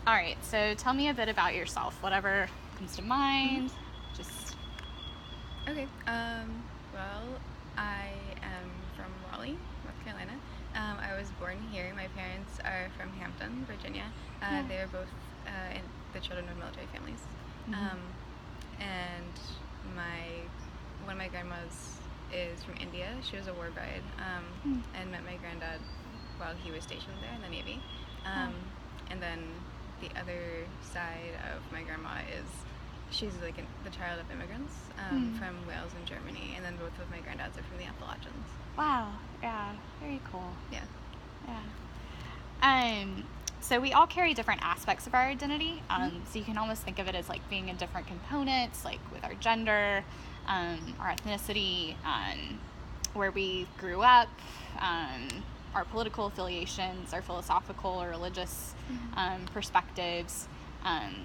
All right, so tell me a bit about yourself, whatever comes to mind. Just, Okay. Well, I am from Raleigh, North Carolina. I was born here. My parents are from Hampton, Virginia. yeah. They are both the children of military families. Hmm. Um, and my one of my grandmas is from India. She was a war bride and met my granddad while he was stationed there in the Navy. Yeah. Um, and then the other side of my grandma is she's like the child of immigrants from Wales and Germany, and then both of my granddads are from the Appalachians. Wow. Yeah. Very cool. Yeah. Yeah. Um, so we all carry different aspects of our identity. So you can almost think of it as like being in different components, like with our gender, our ethnicity, where we grew up, our political affiliations, our philosophical or religious perspectives.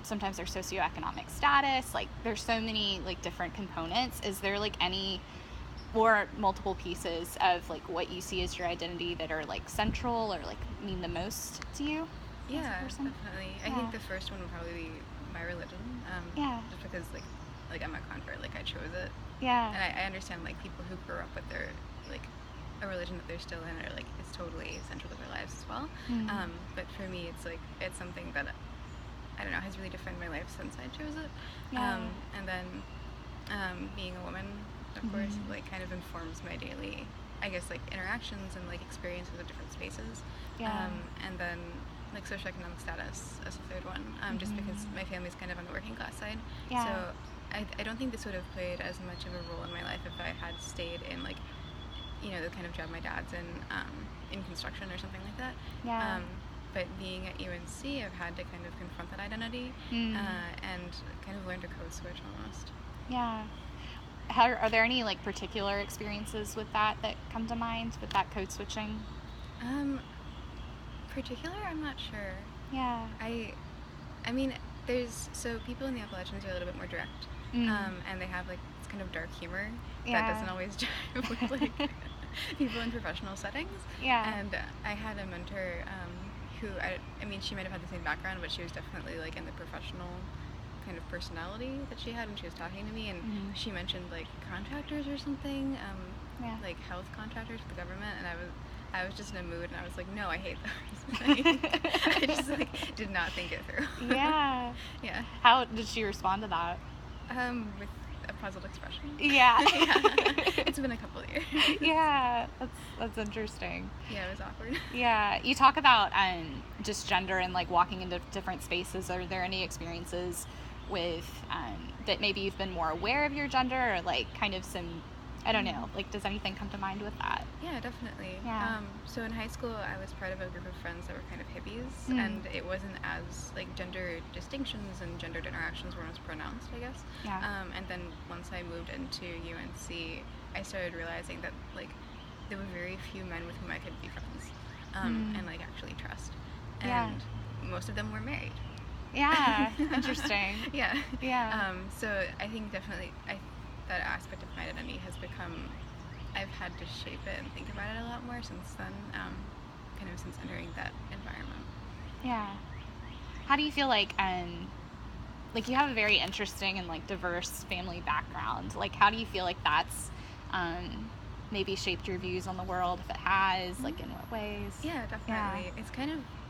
Sometimes our socioeconomic status. Like there's so many like different components. Is there like any or multiple pieces of like what you see as your identity that are like central or like mean the most to you as a Yeah, person? definitely. I Yeah. think the first one would probably be my religion. Yeah. Just because like I'm a convert, like I chose it, Yeah. and I understand like people who grew up with their like a religion that they're still in, or like it's totally central to their lives as well. But for me, it's like it's something that I don't know has really defined my life since I chose it. Yeah. And then being a woman, of course, like kind of informs my daily, I guess, like interactions and like experiences of different spaces. Yeah. And then like socioeconomic status as a third one, just because my family's kind of on the working class side. Yeah. So I don't think this would have played as much of a role in my life if I had stayed in like, you know, the kind of job my dad's in construction or something like that. Yeah. But being at UNC, I've had to kind of confront that identity and kind of learn to code switch almost. Yeah. Are there any like particular experiences with that come to mind with that code switching? Particular, I'm not sure. Yeah. I mean, there's so people in the Appalachians are a little bit more direct, and they have like this kind of dark humor that doesn't always jive with like people in professional settings. Yeah. And I had a mentor who I mean, she might have had the same background, but she was definitely like in the professional kind of personality that she had when she was talking to me, and she mentioned like contractors or something, like health contractors for the government, and I was just in a mood, and I was like, no, I hate those. I just like did not think it through. Yeah. Yeah. How did she respond to that? With a puzzled expression. Yeah. It's been a couple of years. Yeah, that's interesting. Yeah, it was awkward. Yeah, you talk about just gender and like walking into different spaces. Are there any experiences with that maybe you've been more aware of your gender, or like kind of some, I don't know, like does anything come to mind with that? Yeah, definitely. Yeah. So in high school, I was part of a group of friends that were kind of hippies, and it wasn't as like gender distinctions and gendered interactions weren't as pronounced, I guess. Yeah. And then once I moved into UNC, I started realizing that like there were very few men with whom I could be friends, and like actually trust. And Yeah. most of them were married. Yeah. Interesting. Yeah. Yeah. So I think definitely that aspect of my identity has become, I've had to shape it and think about it a lot more since then, kind of since entering that environment. Yeah. How do you feel like you have a very interesting and like diverse family background. Like how do you feel like that's maybe shaped your views on the world, if it has, like in what ways? Yeah, definitely.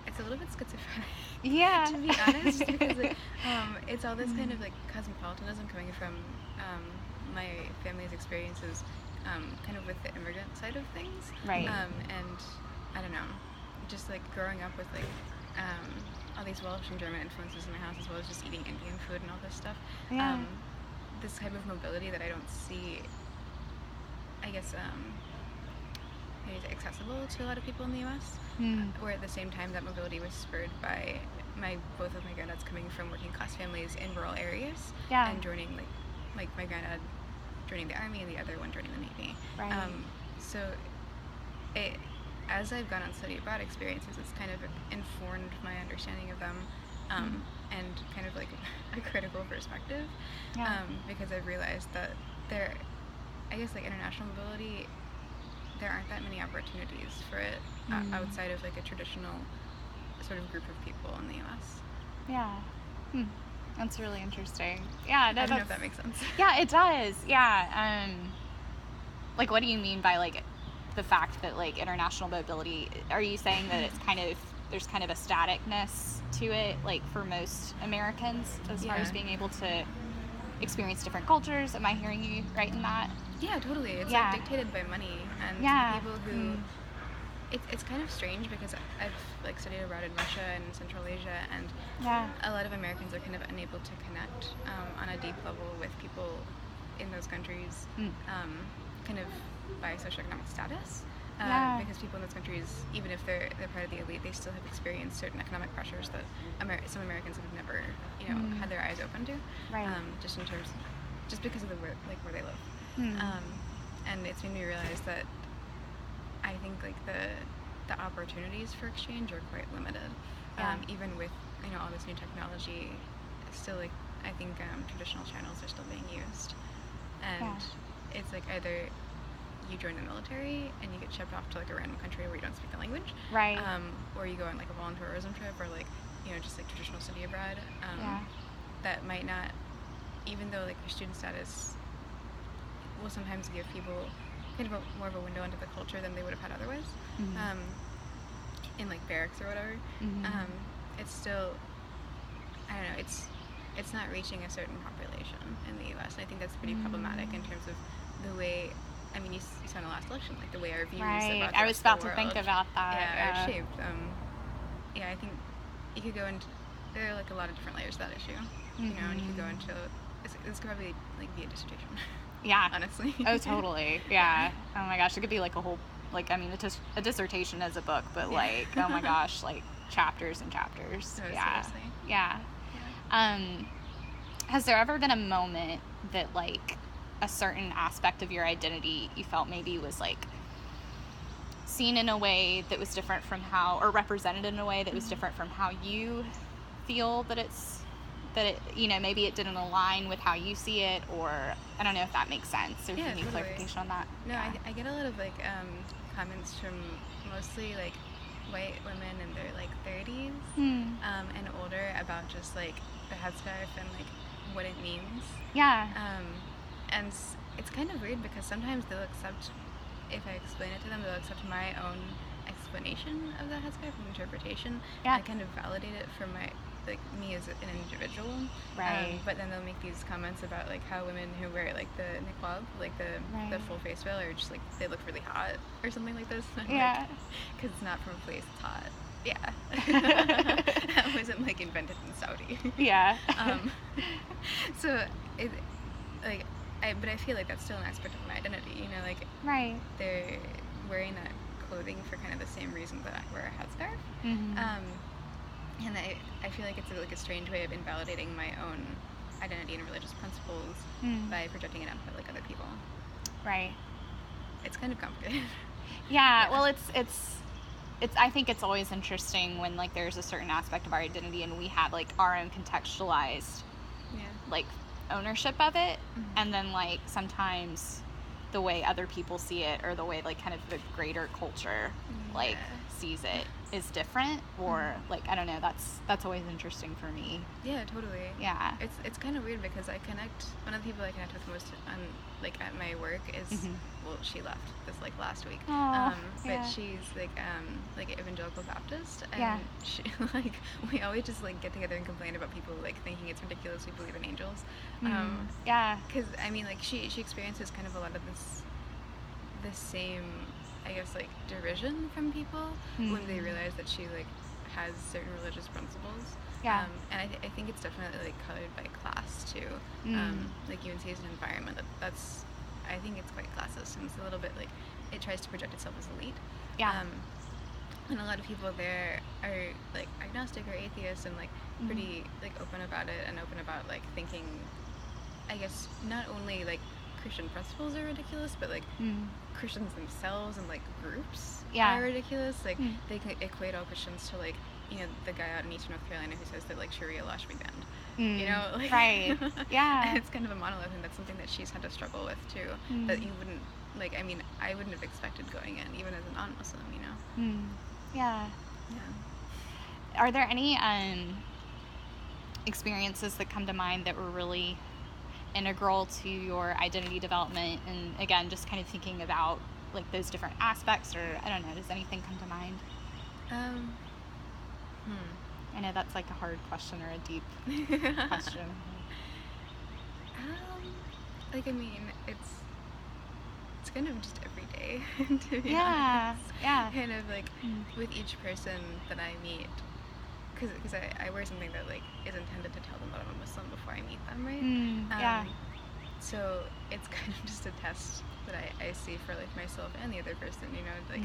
It's a little bit schizophrenic. Yeah. To be honest, because like, it's all this kind of like cosmopolitanism coming from my family's experiences, kind of with the immigrant side of things. Right. And I don't know, just like growing up with like all these Welsh and German influences in my house, as well as just eating Indian food and all this stuff. Yeah. This type of mobility that I don't see, I guess, maybe accessible to a lot of people in the U.S. Where at the same time that mobility was spurred by both of my granddads coming from working class families in rural areas, Yeah. and joining like my granddad joining the army and the other one joining the Navy. Right. So as I've gone on study abroad experiences, it's kind of informed my understanding of them, and kind of like a critical perspective, Yeah. because I've realized that I guess like international mobility, there aren't that many opportunities for it outside of like a traditional sort of group of people in the U.S. Yeah. Hmm. That's really interesting. Yeah, no, I don't know if that makes sense. Yeah, it does. Yeah. Like, what do you mean by, like, the fact that, like, international mobility, are you saying that it's kind of, there's kind of a staticness to it, like, for most Americans, as far as being able to experience different cultures? Am I hearing you right in that? Yeah, totally. It's Yeah. like dictated by money and Yeah. people who it's kind of strange because I've like studied abroad in Russia and Central Asia, and Yeah. a lot of Americans are kind of unable to connect on a deep level with people in those countries, kind of by socioeconomic status. Yeah. Because people in those countries, even if they're part of the elite, they still have experienced certain economic pressures that some Americans have never, had their eyes open to. Right. Just because of where they live. And it's made me realize that I think like the opportunities for exchange are quite limited. Even with all this new technology, still like I think traditional channels are still being used, and it's like either you join the military and you get shipped off to like a random country where you don't speak the language, Right. or you go on like a volunteerism trip, or like just like traditional study abroad. That might not, even though like your student status will sometimes give people kind of more of a window into the culture than they would have had otherwise, in like barracks or whatever. It's still, I don't know, it's not reaching a certain population in the U.S. And I think that's pretty problematic in terms of the way, I mean, you saw in the last election, like the way our views about I was about to think about that. are shaped. I think you could go into, there are like a lot of different layers to that issue, and you could go into, this could probably like be a dissertation. Yeah. Honestly. Oh, totally. Yeah. Oh my gosh, it could be like a whole, like, I mean, a dissertation as a book, but like, oh my gosh, like chapters and chapters. No, yeah. seriously. Yeah. Has there ever been a moment that like a certain aspect of your identity you felt maybe was like seen in a way that was different from how, or represented in a way that was different from how you feel that it maybe it didn't align with how you see it, or I don't know if that makes sense, or if you need clarification on that? No, I get a lot of like comments from mostly like white women in their like 30s and older about just like the headscarf and like what it means. Yeah. And it's kind of weird because sometimes they'll accept, if I explain it to them, they'll accept my own explanation of the headscarf and interpretation. Yeah. And kind of validate it for me as an individual. Right. But then they'll make these comments about like how women who wear like the niqab, like the full face veil, are just like, they look really hot or something like this. Yeah. Because it's not from a place, it's hot. Yeah. That wasn't like invented in Saudi. Yeah. So it like but I feel like that's still an aspect of my identity, like Right. they're wearing that clothing for kind of the same reason that I wear a headscarf. And I feel like it's like a strange way of invalidating my own identity and religious principles by projecting it onto like other people. Right. It's kind of complicated. Yeah. Well, it's I think it's always interesting when like there's a certain aspect of our identity and we have like our own contextualized like ownership of it, and then like sometimes the way other people see it, or the way like kind of the greater culture like sees it, is different, or like I don't know, that's always interesting for me. Yeah, totally. Yeah. It's kind of weird because one of the people I connect with most on like at my work is well, she left this like last week. But she's like evangelical Baptist, and she like we always just like get together and complain about people like thinking it's ridiculous we believe in angels. Because I mean like she experiences kind of a lot of this same, I guess, like derision from people when they realize that she like has certain religious principles. And I think it's definitely like colored by class too. Like UNC is an environment that's I think it's quite classist, and it's a little bit like it tries to project itself as elite. And a lot of people there are like agnostic or atheists, and like pretty like open about it, and open about like thinking, I guess, not only like Christian principles are ridiculous, but like Christians themselves and like groups are ridiculous. Like they equate all Christians to like the guy out in Eastern North Carolina who says that like Sharia law should be banned. Like, right. Yeah. It's kind of a monolith, and that's something that she's had to struggle with too. That you wouldn't like. I mean, I wouldn't have expected going in, even as a non-Muslim. Yeah. Are there any experiences that come to mind that were really integral to your identity development? And again, just kind of thinking about like those different aspects, or I don't know, does anything come to mind? I know that's like a hard question or a deep question. Like, I mean, it's kind of just every day, to be Yeah, honest. yeah. Kind of like with each person that I meet, because I wear something that like is intended to tell them that I'm a Muslim before I meet them, right? Yeah. So it's kind of just a test that I see for like myself and the other person, you know, like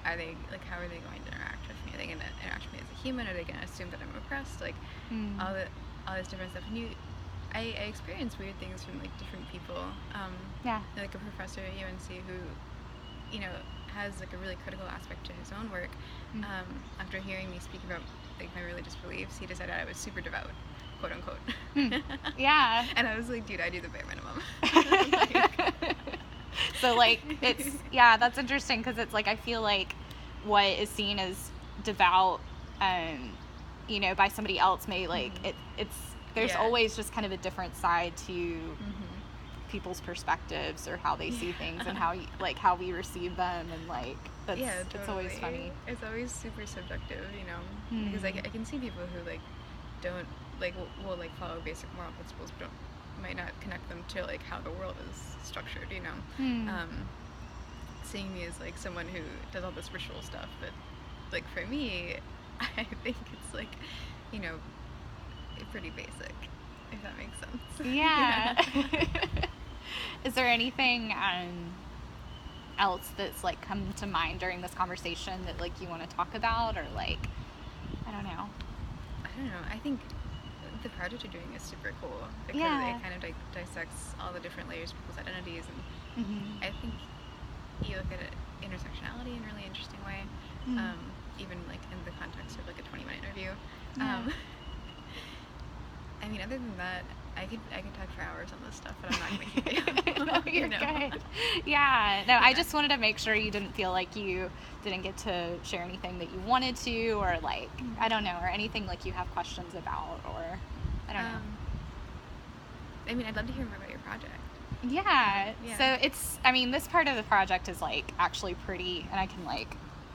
are they like, how are they going to interact with me? Are they going to interact with me as a human? Are they going to assume that I'm oppressed? Like all this different stuff. And I experience weird things from like different people. Like a professor at UNC who, you know, has like a really critical aspect to his own work. After hearing me speak about like my religious beliefs, he decided I was super devout, quote unquote. Yeah. And I was like, dude, I do the bare minimum. So like it's that's interesting, because it's like I feel like what is seen as devout, you know, by somebody else may like it's there's always just kind of a different side to people's perspectives or how they see things and how how we receive them, and like that's totally. It's always funny. It's always super subjective, you know, because like I can see people who like don't like will like follow basic moral principles but might not connect them to like how the world is structured, you know. Seeing me as like someone who does all this ritual stuff, but like for me, I think it's like, you know, pretty basic, if that makes sense. Yeah. Is there anything else that's like come to mind during this conversation that like you want to talk about, or like I don't know. I think the project you're doing is super cool because it kind of dissects all the different layers of people's identities, and I think you look at it, intersectionality in a really interesting way, even like in the context of like a 20-minute interview. I mean, other than that, I could talk for hours on this stuff, but I'm not going to keep you. No, you're good. Yeah. No, I just wanted to make sure you didn't feel like you didn't get to share anything that you wanted to, or like, I don't know, or anything like you have questions about, or I don't know. I mean, I'd love to hear more about your project. Yeah. So it's, I mean, this part of the project is like actually pretty, and I can like